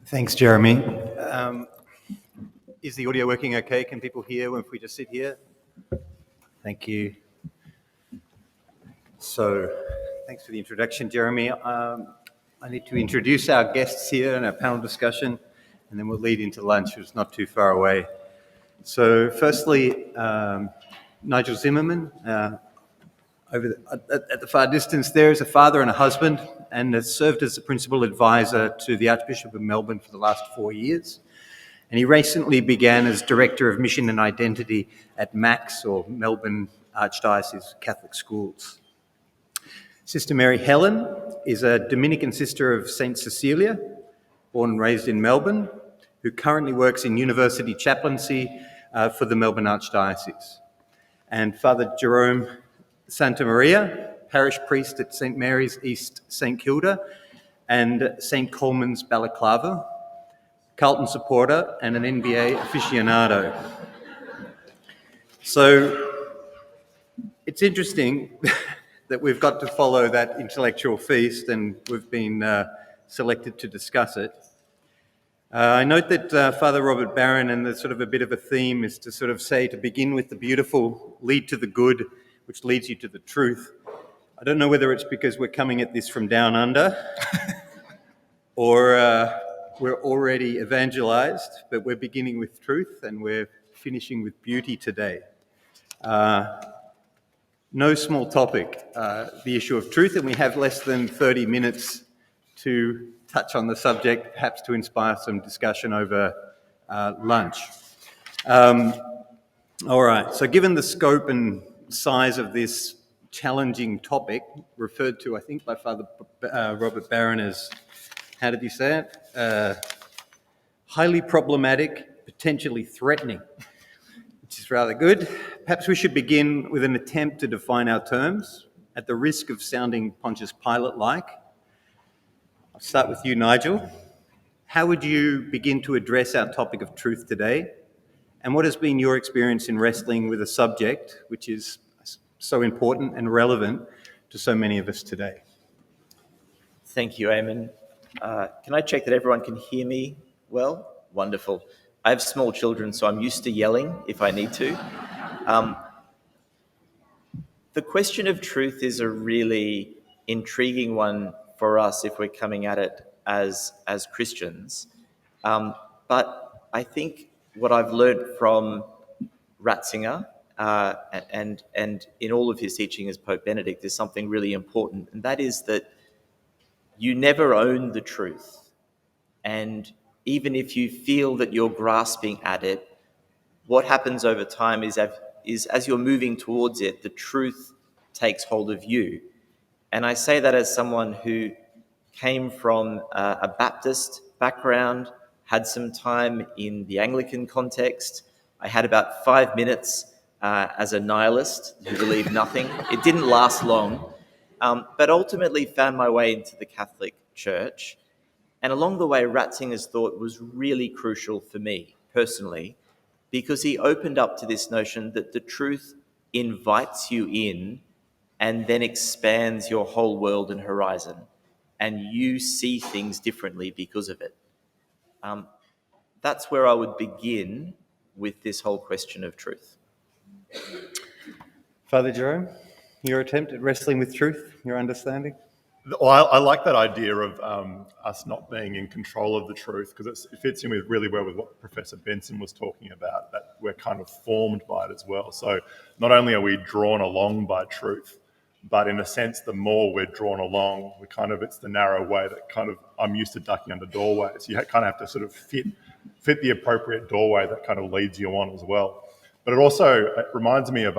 Thanks, Jeremy. Is the audio working okay? Can people hear if we just sit here? Thank you. So, thanks for the introduction, Jeremy. I need to introduce our guests here in our panel discussion, and then we'll lead into lunch, which is not too far away. So, firstly, Nigel Zimmerman, at the far distance there, is a father and a husband, and has served as the principal advisor to the Archbishop of Melbourne for the last 4 years. And he recently began as Director of Mission and Identity at MACS, or Melbourne Archdiocese Catholic Schools. Sister Mary Helen is a Dominican sister of St. Cecilia, born and raised in Melbourne, who currently works in university chaplaincy for the Melbourne Archdiocese. And Father Jerome Santamaria, parish priest at St. Mary's East St. Kilda and St. Coleman's Balaclava, Carlton supporter and an NBA aficionado. So it's interesting that we've got to follow that intellectual feast, and we've been selected to discuss it. I note that Father Robert Barron, and there's sort of a bit of a theme, is to sort of say to begin with the beautiful, lead to the good, which leads you to the truth. I don't know whether it's because we're coming at this from down under or we're already evangelized, but we're beginning with truth and we're finishing with beauty today. No small topic, the issue of truth, and we have less than 30 minutes to touch on the subject, perhaps to inspire some discussion over lunch. All right, so given the scope and size of this challenging topic, referred to, I think, by Father Robert Barron as, how did he say it? Highly problematic, potentially threatening, which is rather good. Perhaps we should begin with an attempt to define our terms, at the risk of sounding Pontius Pilate-like. I'll start with you, Nigel. How would you begin to address our topic of truth today? And what has been your experience in wrestling with a subject which is so important and relevant to so many of us today? Thank you, Eamonn. Can I check that everyone can hear me well? Wonderful. I have small children, so I'm used to yelling if I need to. The question of truth is a really intriguing one for us if we're coming at it as Christians. But I think what I've learned from Ratzinger and in all of his teaching as Pope Benedict is something really important, and that is that you never own the truth. And even if you feel that you're grasping at it, what happens over time is as you're moving towards it, the truth takes hold of you. And I say that as someone who came from a Baptist background, had some time in the Anglican context. I had about 5 minutes as a nihilist who believed nothing. It didn't last long, but ultimately found my way into the Catholic Church. And along the way, Ratzinger's thought was really crucial for me personally, because he opened up to this notion that the truth invites you in and then expands your whole world and horizon, and you see things differently because of it. That's where I would begin with this whole question of truth. Father Jerome, your attempt at wrestling with truth, your understanding? Well, I like that idea of us not being in control of the truth, because it fits in really well with what Professor Benson was talking about, that we're kind of formed by it as well. So not only are we drawn along by truth, but in a sense, the more we're drawn along, it's the narrow way that kind of, I'm used to ducking under doorways. You kind of have to sort of fit the appropriate doorway that kind of leads you on as well. But it reminds me of,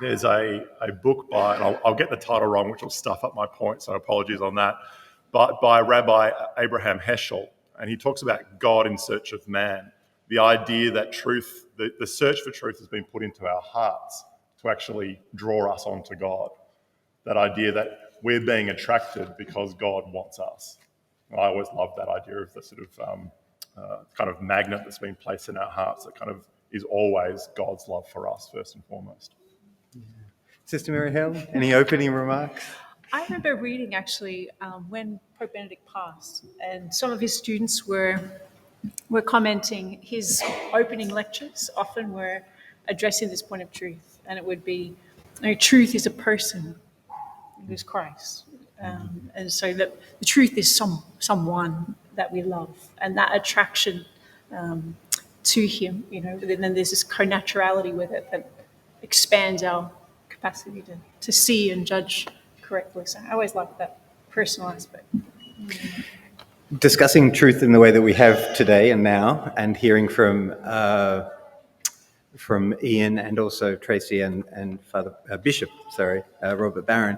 there's a book by, and I'll get the title wrong, which will stuff up my point, so apologies on that, but by Rabbi Abraham Heschel, and he talks about God in search of man, the idea that truth, the search for truth has been put into our hearts to actually draw us onto God. That idea that we're being attracted because God wants us. And I always love that idea of the sort of kind of magnet that's been placed in our hearts that kind of is always God's love for us, first and foremost. Sister Mary Helen, any opening remarks? I remember reading actually when Pope Benedict passed, and some of his students were commenting. His opening lectures often were addressing this point of truth, and it would be, truth is a person who's Christ, and so that the truth is someone that we love, and that attraction to Him. And then there's this co-naturality with it that expands our capacity to see and judge correctly. So I always like that personal aspect. Discussing truth in the way that we have today and now, and hearing from Ian and also Tracy and Father Bishop, Robert Barron,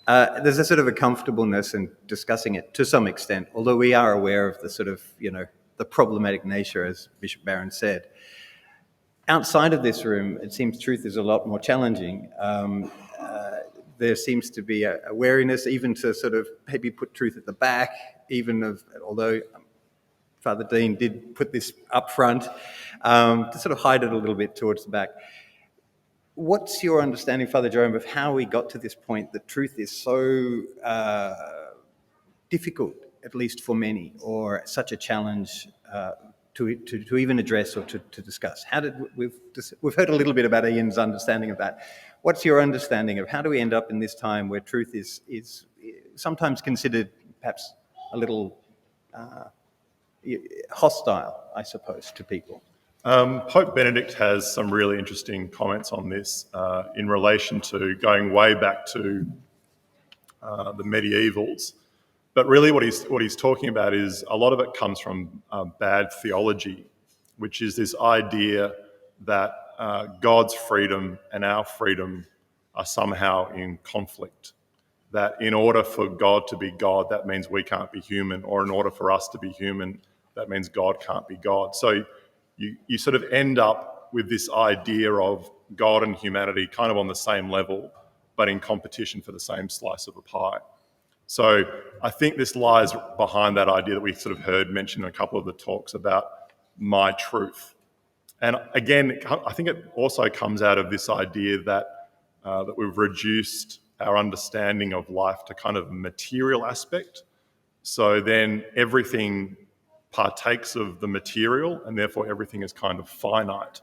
there's a sort of a comfortableness in discussing it to some extent, although we are aware of the sort of, the problematic nature, as Bishop Barron said. Outside of this room, it seems truth is a lot more challenging. There seems to be a wariness even to sort of maybe put truth at the back, although Father Dean did put this up front, to sort of hide it a little bit towards the back. What's your understanding, Father Jerome, of how we got to this point that truth is so difficult, at least for many, or such a challenge to even address or to discuss? We've heard a little bit about Ian's understanding of that. What's your understanding of how do we end up in this time where truth is sometimes considered perhaps a little hostile, I suppose, to people? Pope Benedict has some really interesting comments on this in relation to going way back to the medievals. But really what he's talking about is a lot of it comes from bad theology, which is this idea that God's freedom and our freedom are somehow in conflict. That in order for God to be God, that means we can't be human, or in order for us to be human, that means God can't be God. So you sort of end up with this idea of God and humanity kind of on the same level, but in competition for the same slice of the pie. So I think this lies behind that idea that we sort of heard mentioned in a couple of the talks about my truth. And again, I think it also comes out of this idea that we've reduced our understanding of life to kind of a material aspect. So then everything partakes of the material, and therefore everything is kind of finite.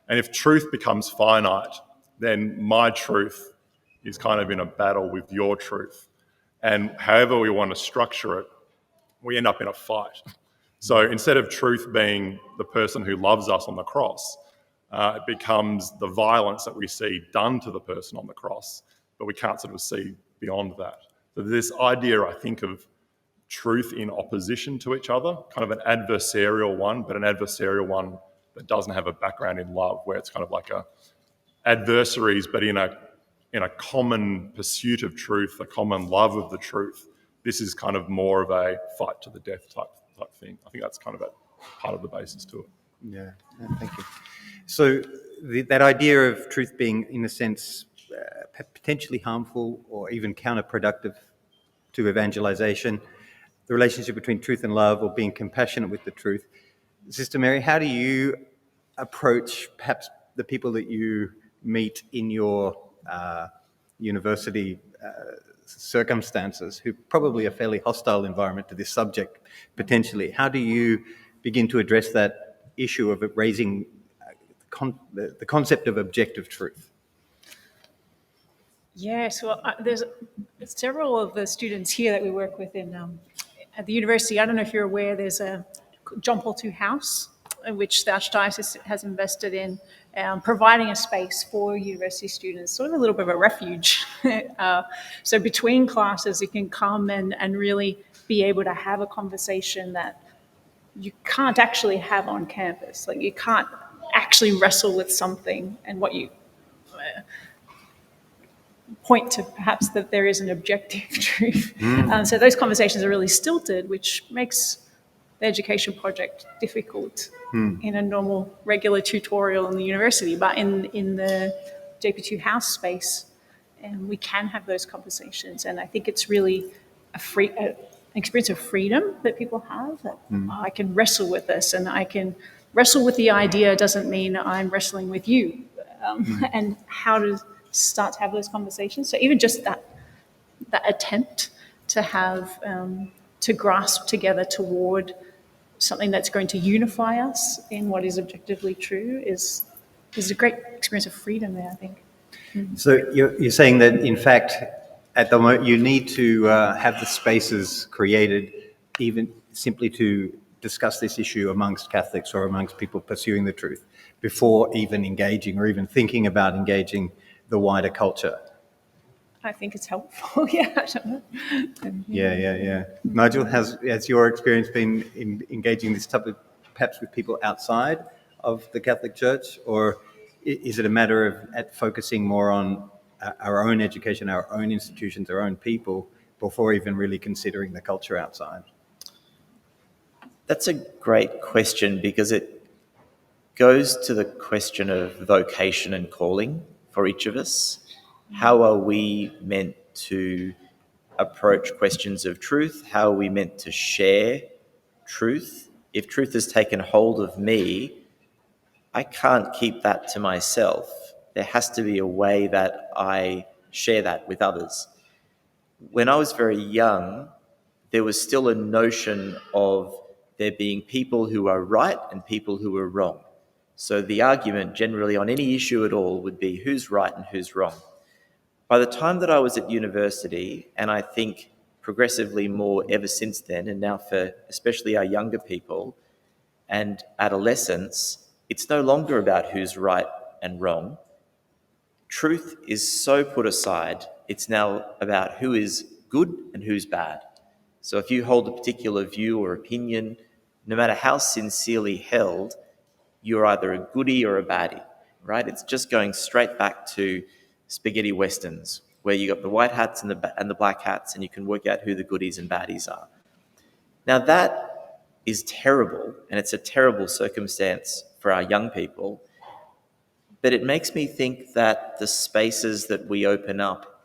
And if truth becomes finite, then my truth is kind of in a battle with your truth. And however we want to structure it, we end up in a fight. So instead of truth being the person who loves us on the cross, it becomes the violence that we see done to the person on the cross, but we can't sort of see beyond that. So this idea, I think, of truth in opposition to each other, kind of an adversarial one, but an adversarial one that doesn't have a background in love, where it's kind of like adversaries, but in a common pursuit of truth, a common love of the truth. This is kind of more of a fight to the death type thing. I think that's kind of part of the basis to it. Yeah, thank you. So that idea of truth being, in a sense, potentially harmful or even counterproductive to evangelization, the relationship between truth and love, or being compassionate with the truth. Sister Mary, how do you approach perhaps the people that you meet in your university circumstances, who probably a fairly hostile environment to this subject, potentially? How do you begin to address that issue of raising the concept of objective truth? Yes, well, there's several of the students here that we work with at the university. I don't know if you're aware, there's a John Paul II house, which the Archdiocese has invested in, providing a space for university students, sort of a little bit of a refuge. So between classes, you can come and really be able to have a conversation that you can't actually have on campus. Like, you can't actually wrestle with something, and what you point to perhaps that there is an objective truth. So those conversations are really stilted, which makes the education project difficult in a normal, regular tutorial in the university. But in the JP2 house space, we can have those conversations. And I think it's really an experience of freedom that people have, that I can wrestle with this, and I can wrestle with the idea doesn't mean I'm wrestling with you. And how to start to have those conversations. So even just that that attempt to have to grasp together toward something that's going to unify us in what is objectively true is a great experience of freedom there, I think. So you're saying that, in fact, at the moment, you need to have the spaces created even simply to discuss this issue amongst Catholics or amongst people pursuing the truth before even engaging or even thinking about engaging the wider culture. I think it's helpful. Yeah, I don't know. Yeah. Nigel, has your experience been in engaging this type of, perhaps with people outside of the Catholic Church, or is it a matter of focusing more on our own education, our own institutions, our own people, before even really considering the culture outside? That's a great question, because it goes to the question of vocation and calling for each of us. How are we meant to approach questions of truth? How are we meant to share truth? If truth has taken hold of me, I can't keep that to myself. There has to be a way that I share that with others. When I was very young, there was still a notion of there being people who are right and people who are wrong. So the argument generally on any issue at all would be who's right and who's wrong. By the time that I was at university, and I think progressively more ever since then, and now for especially our younger people and adolescents, it's no longer about who's right and wrong. Truth is so put aside, it's now about who is good and who's bad. So if you hold a particular view or opinion, no matter how sincerely held, you're either a goodie or a baddie, right? It's just going straight back to spaghetti westerns, where you got the white hats and the black hats, and you can work out who the goodies and baddies are. Now that is terrible, and it's a terrible circumstance for our young people, but it makes me think that the spaces that we open up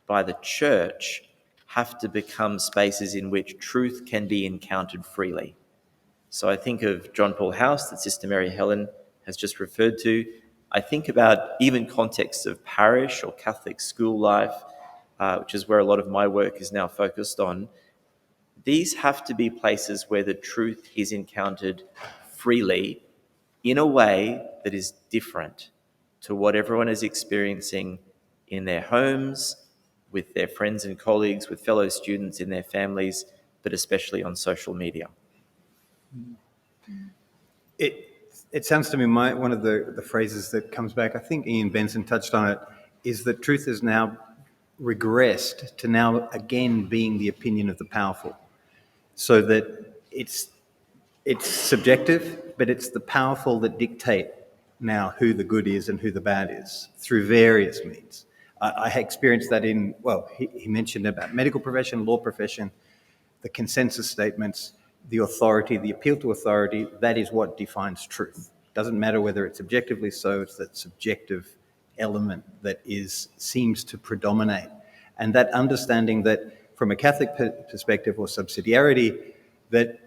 by the church have to become spaces in which truth can be encountered freely. So I think of John Paul House that Sister Mary Helen has just referred to. I think about even contexts of parish or Catholic school life, which is where a lot of my work is now focused on. These have to be places where the truth is encountered freely in a way that is different to what everyone is experiencing in their homes, with their friends and colleagues, with fellow students, in their families, but especially on social media. It sounds to me, one of the phrases that comes back, I think Ian Benson touched on it, is that truth has now regressed to now again being the opinion of the powerful. So that it's subjective, but it's the powerful that dictate now who the good is and who the bad is through various means. I experienced that he mentioned about medical profession, law profession, the consensus statements, the authority, the appeal to authority. That is what defines truth. It doesn't matter whether it's objectively so, it's that subjective element that seems to predominate. And that understanding that from a Catholic perspective or subsidiarity, that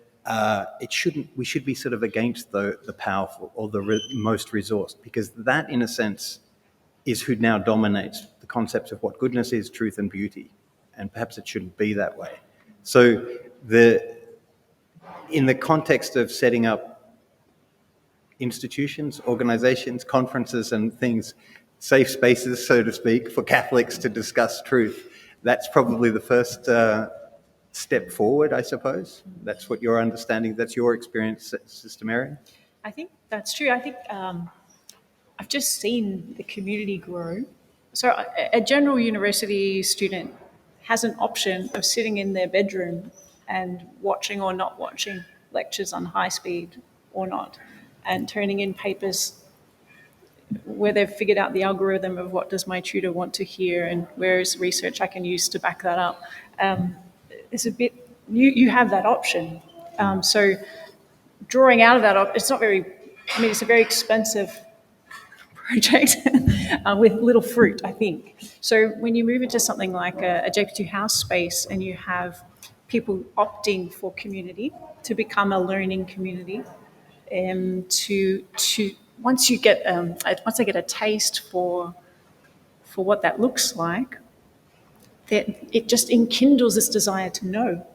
we should be sort of against the powerful or the most resourced, because that, in a sense, is who now dominates the concepts of what goodness is, truth and beauty. And perhaps it shouldn't be that way. So in the context of setting up institutions, organizations, conferences and things, safe spaces, so to speak, for Catholics to discuss truth, that's probably the first step forward, I suppose. That's what your understanding, that's your experience, Sister Mary? I think that's true. I think I've just seen the community grow. So a general university student has an option of sitting in their bedroom and watching or not watching lectures on high speed or not, and turning in papers where they've figured out the algorithm of what does my tutor want to hear and where is research I can use to back that up. It's a bit, you have that option. So drawing out of that, it's not very, it's a very expensive project with little fruit, I think. So when you move into something like a JP2 house space and you have people opting for community to become a learning community, once they get a taste for what that looks like, it just enkindles this desire to know.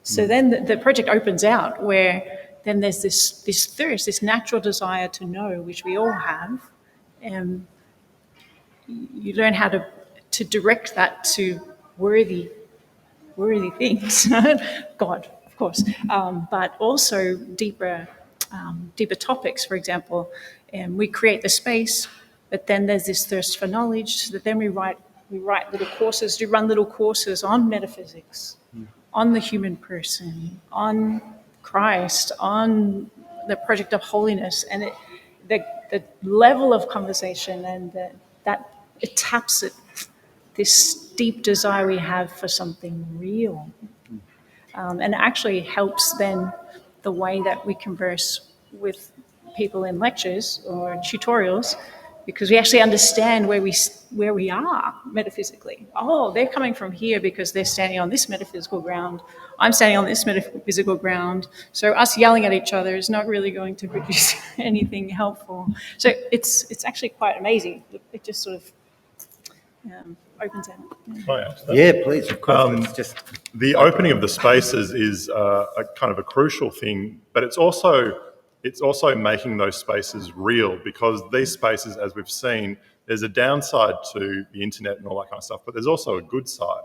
So then the project opens out where then there's this thirst, this natural desire to know, which we all have. And you learn how to direct that to worthy things, God, of course, but also deeper topics. For example, we create the space, but then there's this thirst for knowledge. So that then we write little courses, run little courses on metaphysics, on the human person, on Christ, on the project of holiness, and the level of conversation and that it taps at this deep desire we have for something real, and actually helps then the way that we converse with people in lectures or tutorials, because we actually understand where we are metaphysically. Oh, they're coming from here because they're standing on this metaphysical ground. I'm standing on this metaphysical ground. So us yelling at each other is not really going to produce anything helpful. So it's actually quite amazing. It just sort of opens out. Oh, yeah. Yeah, please, of course. It's just The opening of the spaces is a kind of a crucial thing, but it's also making those spaces real, because these spaces, as we've seen, there's a downside to the internet and all that kind of stuff, but there's also a good side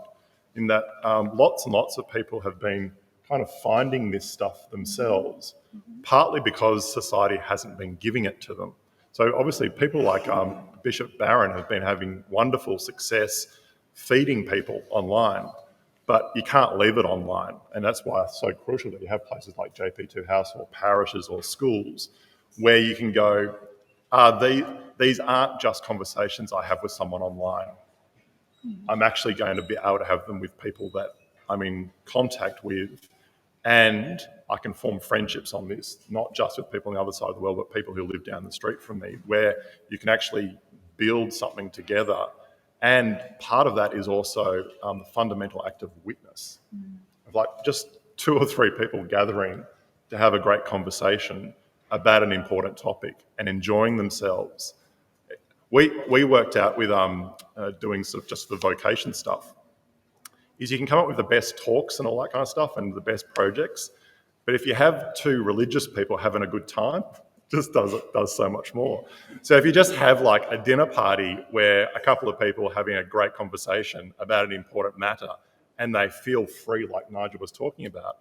in that lots and lots of people have been kind of finding this stuff themselves, partly because society hasn't been giving it to them. So obviously people like Bishop Barron have been having wonderful success feeding people online, but you can't leave it online. And that's why it's so crucial that you have places like JP2 House or parishes or schools where you can go, these aren't just conversations I have with someone online. I'm actually going to be able to have them with people that I'm in contact with, and I can form friendships on this, not just with people on the other side of the world, but people who live down the street from me, where you can actually build something together. And part of that is also the fundamental act of witness, of like just 2 or 3 people gathering to have a great conversation about an important topic and enjoying themselves. We worked out with doing sort of just the vocation stuff, is you can come up with the best talks and all that kind of stuff and the best projects, but if you have 2 religious people having a good time, it just does so much more. So if you just have like a dinner party where a couple of people are having a great conversation about an important matter and they feel free, like Nigel was talking about,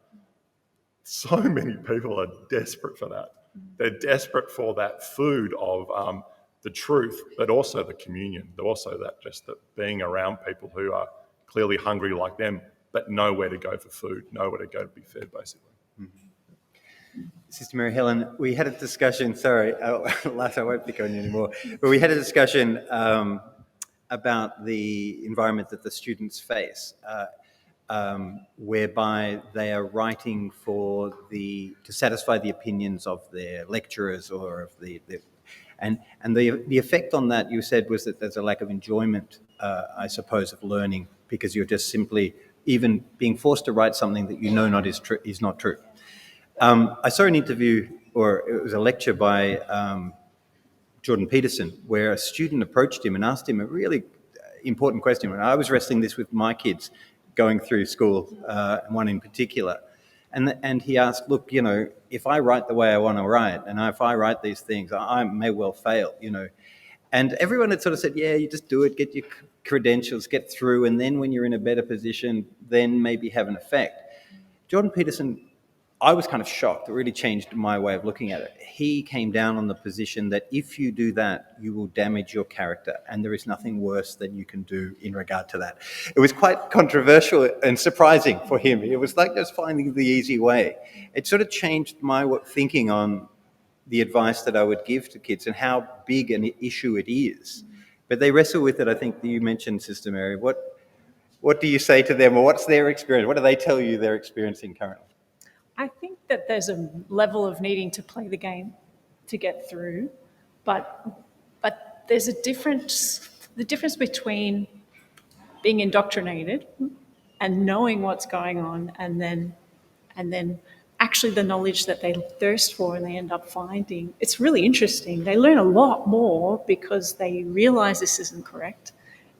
so many people are desperate for that. They're desperate for that food of the truth, but also the communion, but also that just that being around people who are clearly hungry like them, but know where to go for food, know where to go to be fed, basically. Sister Mary Helen, we had a discussion, Last I won't pick on you anymore, but we had a discussion about the environment that the students face, whereby they are writing to satisfy the opinions of their lecturers or of and the effect on that, you said, was that there's a lack of enjoyment, I suppose, of learning, because you're just simply even being forced to write something that you know is not true. I saw an interview, or it was a lecture by Jordan Peterson, where a student approached him and asked him a really important question. And I was wrestling this with my kids going through school, one in particular. And he asked, look, if I write the way I want to write, and if I write these things, I may well fail, And everyone had sort of said, yeah, you just do it, get your credentials, get through, and then when you're in a better position, then maybe have an effect. Jordan Peterson, I was kind of shocked. It really changed my way of looking at it. He came down on the position that if you do that, you will damage your character, and there is nothing worse than you can do in regard to that. It was quite controversial and surprising for him. It was like just finding the easy way. It sort of changed my thinking on the advice that I would give to kids and how big an issue it is. But they wrestle with it. I think you mentioned, Sister Mary. What do you say to them, or what's their experience? What do they tell you they're experiencing currently? I think that there's a level of needing to play the game to get through, but there's a difference. The difference between being indoctrinated and knowing what's going on, and then actually the knowledge that they thirst for and they end up finding. It's really interesting. They learn a lot more because they realize this isn't correct,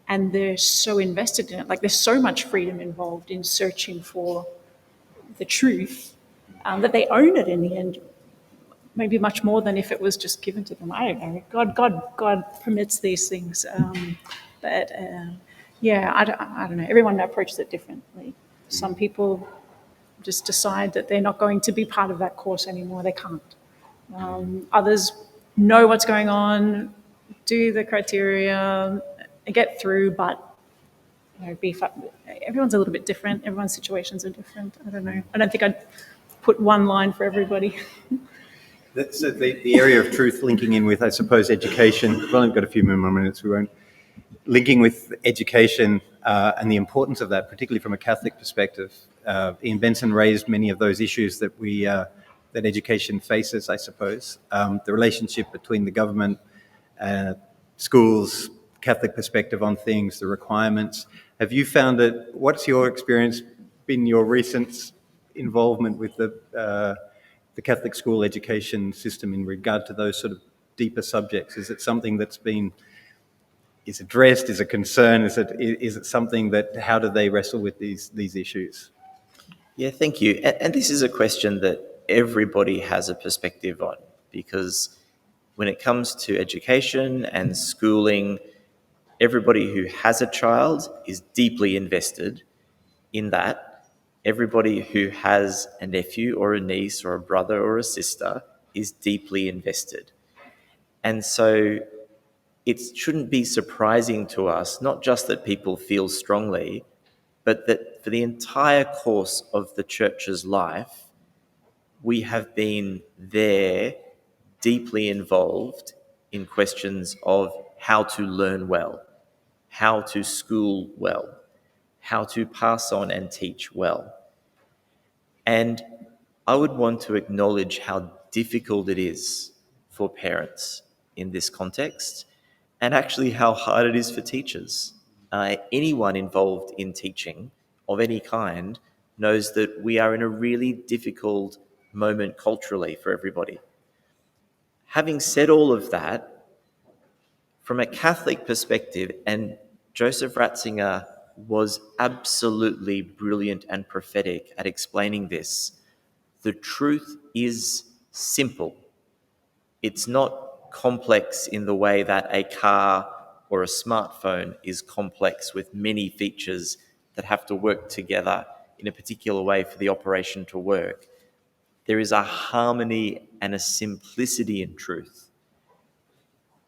and they're so invested in it. Like, there's so much freedom involved in searching for the truth, that they own it in the end. Maybe much more than if it was just given to them. I don't know. God permits these things, but yeah, I don't know. Everyone approaches it differently. Some people just decide that they're not going to be part of that course anymore. They can't. Others know what's going on, do the criteria, get through, but beef up. Everyone's a little bit different. Everyone's situations are different. I don't know. I don't think I'd put one line for everybody. So the area of truth linking in with, I suppose, education. We've only got a few more minutes. We won't. Linking with education and the importance of that, particularly from a Catholic perspective. Ian Benson raised many of those issues that that education faces, I suppose. The relationship between the government, schools, Catholic perspective on things, the requirements. Have you found that? What's your experience been? Your recent involvement with the Catholic school education system in regard to those sort of deeper subjects? Is it something that's been addressed? Is a concern? Is it something that, how do they wrestle with these issues? Yeah, thank you. And this is a question that everybody has a perspective on, because when it comes to education and schooling, everybody who has a child is deeply invested in that. Everybody who has a nephew or a niece or a brother or a sister is deeply invested. And so it shouldn't be surprising to us, not just that people feel strongly, but that for the entire course of the church's life, we have been there, deeply involved in questions of how to learn well, how to school well, how to pass on and teach well. And I would want to acknowledge how difficult it is for parents in this context, and actually how hard it is for teachers. Anyone involved in teaching of any kind knows that we are in a really difficult moment culturally for everybody. Having said all of that, from a Catholic perspective, and Joseph Ratzinger was absolutely brilliant and prophetic at explaining this, the truth is simple. It's not complex in the way that a car or a smartphone is complex with many features that have to work together in a particular way for the operation to work. There is a harmony and a simplicity in truth.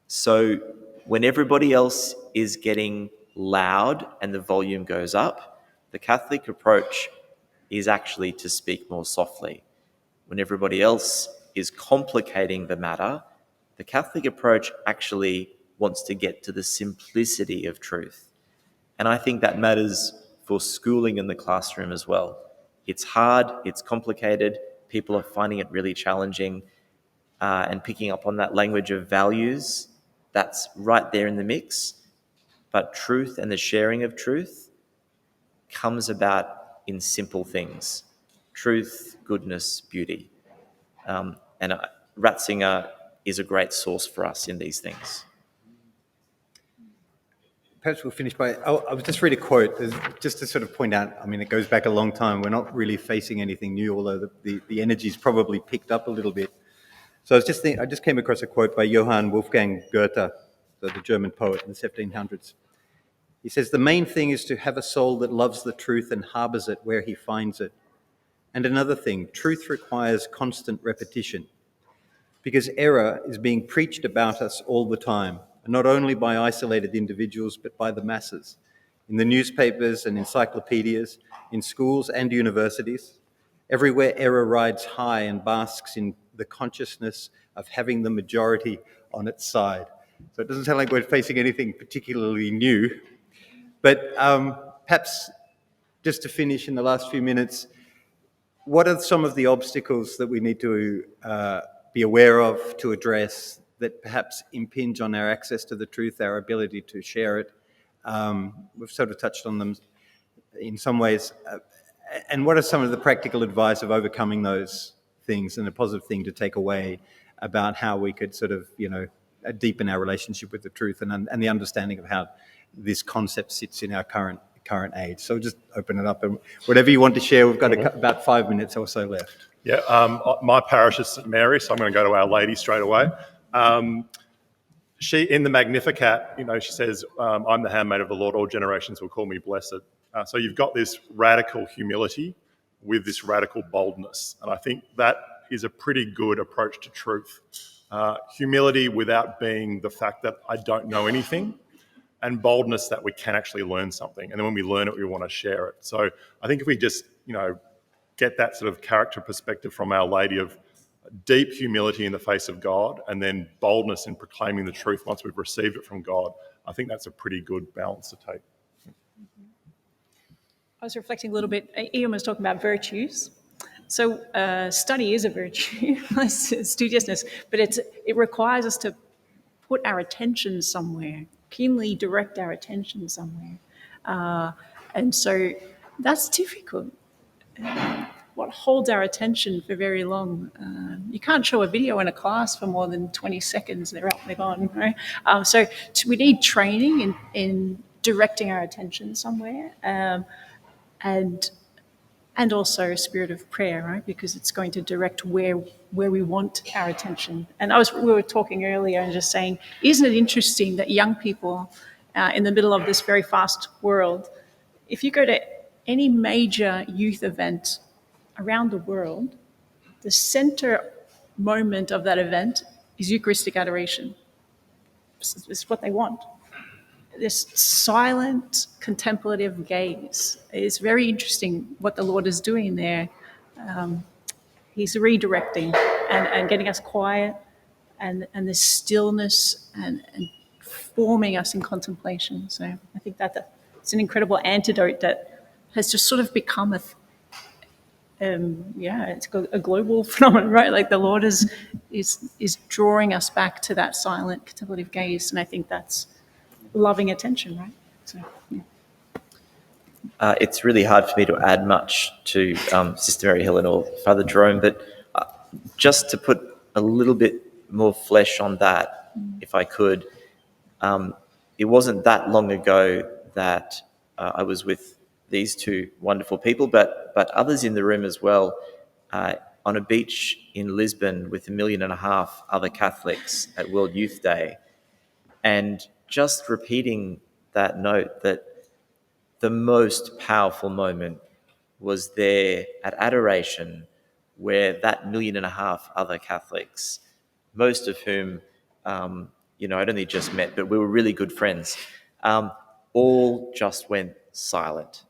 So when everybody else is getting loud and the volume goes up, the Catholic approach is actually to speak more softly. When everybody else is complicating the matter, the Catholic approach actually wants to get to the simplicity of truth. And I think that matters for schooling in the classroom as well. It's hard, it's complicated, people are finding it really challenging, and picking up on that language of values, that's right there in the mix. But truth and the sharing of truth comes about in simple things: truth, goodness, beauty. And Ratzinger is a great source for us in these things. Perhaps we'll finish by, I was just read a quote, just to sort of point out, I mean, it goes back a long time. We're not really facing anything new, although the energy's probably picked up a little bit. So I just came across a quote by Johann Wolfgang Goethe, the German poet in the 1700s. He says, "The main thing is to have a soul that loves the truth and harbours it where he finds it. And another thing, truth requires constant repetition, because error is being preached about us all the time, and not only by isolated individuals, but by the masses, in the newspapers and encyclopedias, in schools and universities. Everywhere error rides high and basks in the consciousness of having the majority on its side." So it doesn't sound like we're facing anything particularly new, but perhaps just to finish in the last few minutes, what are some of the obstacles that we need to be aware of, to address, that perhaps impinge on our access to the truth, our ability to share it? We've sort of touched on them in some ways. And what are some of the practical advice of overcoming those things, and a positive thing to take away about how we could sort of, deepen our relationship with the truth and the understanding of this concept sits in our current age. So just open it up, and whatever you want to share, we've got about 5 minutes or so left. Yeah, my parish is St Mary, so I'm going to go to Our Lady straight away. She, in the Magnificat, she says, I'm the handmaid of the Lord, all generations will call me blessed. So you've got this radical humility with this radical boldness. And I think that is a pretty good approach to truth. Humility without being the fact that I don't know anything, and boldness that we can actually learn something. And then when we learn it, we want to share it. So I think if we just, get that sort of character perspective from Our Lady of deep humility in the face of God, and then boldness in proclaiming the truth once we've received it from God, I think that's a pretty good balance to take. I was reflecting a little bit. Eamonn was talking about virtues. So study is a virtue, studiousness, but it requires us to put our attention somewhere, keenly direct our attention somewhere. And so that's difficult. What holds our attention for very long? You can't show a video in a class for more than 20 seconds. They're up, they're gone, right? So we need training in directing our attention somewhere, and also a spirit of prayer, right? Because it's going to direct where we want our attention. And we were talking earlier and just saying, isn't it interesting that young people in the middle of this very fast world, if you go to any major youth event around the world, the center moment of that event is Eucharistic adoration. It's what they want. This silent, contemplative gaze. It's very interesting what the Lord is doing there. He's redirecting and getting us quiet, and this stillness and forming us in contemplation. So I think that it's an incredible antidote that has just sort of become it's a global phenomenon, right? Like the Lord is drawing us back to that silent contemplative gaze, and I think that's loving attention, right? So, yeah. It's really hard for me to add much to Sister Mary Helen or Father Jerome, but just to put a little bit more flesh on that, if I could, it wasn't that long ago that I was with these two wonderful people, but others in the room as well, on a beach in Lisbon with 1.5 million other Catholics at World Youth Day, and just repeating that note that the most powerful moment was there at adoration, where that 1.5 million other Catholics, most of whom, I'd only just met, but we were really good friends, all just went silent.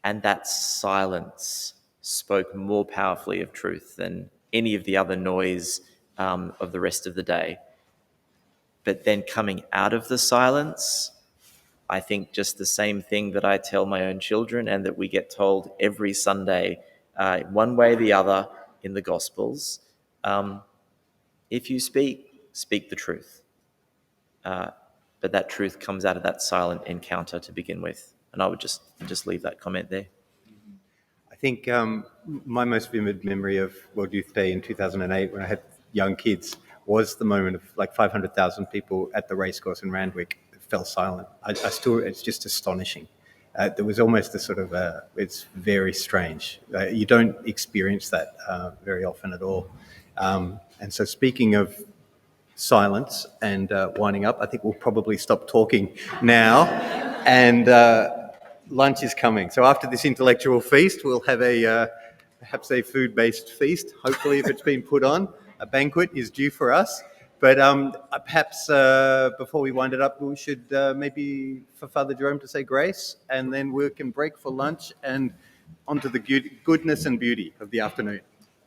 And that silence spoke more powerfully of truth than any of the other noise of the rest of the day. But then coming out of the silence, I think just the same thing that I tell my own children and that we get told every Sunday, one way or the other in the Gospels, if you speak the truth. But that truth comes out of that silent encounter to begin with. And I would just leave that comment there. I think my most vivid memory of World Youth Day in 2008, when I had young kids, was the moment of like 500,000 people at the racecourse in Randwick fell silent. It's just astonishing. There was almost a sort of it's very strange. You don't experience that very often at all. And so speaking of silence and winding up, I think we'll probably stop talking now, and lunch is coming. So after this intellectual feast, we'll have perhaps a food-based feast, hopefully, if it's been put on. A banquet is due for us. But perhaps before we wind it up, we should maybe for Father Jerome to say grace, and then we can break for lunch and onto the goodness and beauty of the afternoon.